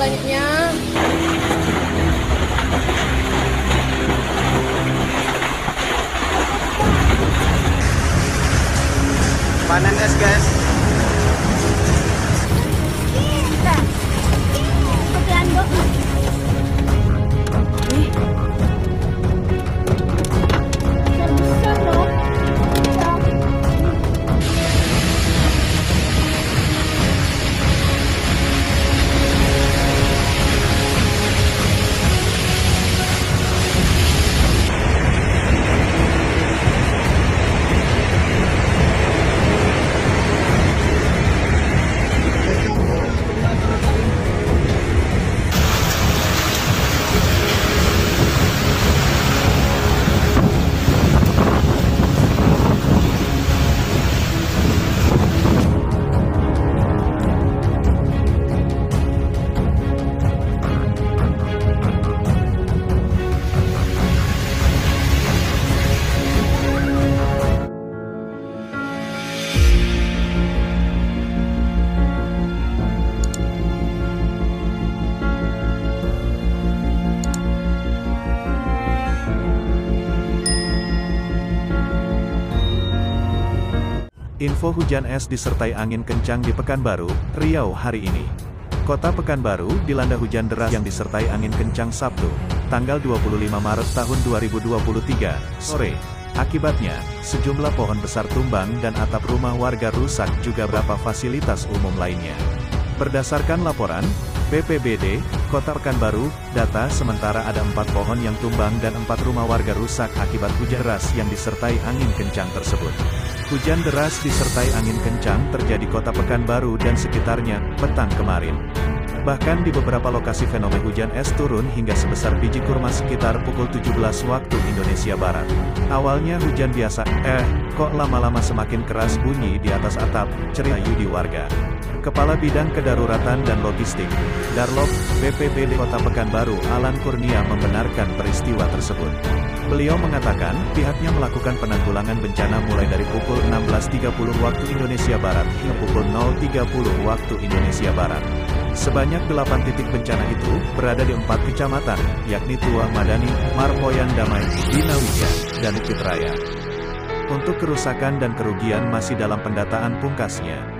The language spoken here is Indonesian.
banyaknya. Panen es guys. Info hujan es disertai angin kencang di Pekanbaru, Riau hari ini. Kota Pekanbaru dilanda hujan deras yang disertai angin kencang Sabtu, tanggal 25 Maret tahun 2023, sore. Akibatnya, sejumlah pohon besar tumbang dan atap rumah warga rusak juga beberapa fasilitas umum lainnya. Berdasarkan laporan BPBD, Kota Pekanbaru, data sementara ada 4 pohon yang tumbang dan 4 rumah warga rusak akibat hujan deras yang disertai angin kencang tersebut. Hujan deras disertai angin kencang terjadi Kota Pekanbaru dan sekitarnya, petang kemarin. Bahkan di beberapa lokasi fenomena hujan es turun hingga sebesar biji kurma sekitar pukul 17 waktu Indonesia Barat. Awalnya hujan biasa, kok lama-lama semakin keras bunyi di atas atap, cerita Yudi warga. Kepala Bidang Kedaruratan dan Logistik, Darlok, BPBD Kota Pekanbaru Alan Kurnia membenarkan peristiwa tersebut. Beliau mengatakan, pihaknya melakukan penanggulangan bencana mulai dari pukul 16.30 waktu Indonesia Barat hingga pukul 0.30 waktu Indonesia Barat. Sebanyak 8 titik bencana itu berada di 4 kecamatan, yakni Tua Madani, Marpoyan Damai, Dinawija, dan Bukit Raya. Untuk kerusakan dan kerugian masih dalam pendataan pungkasnya.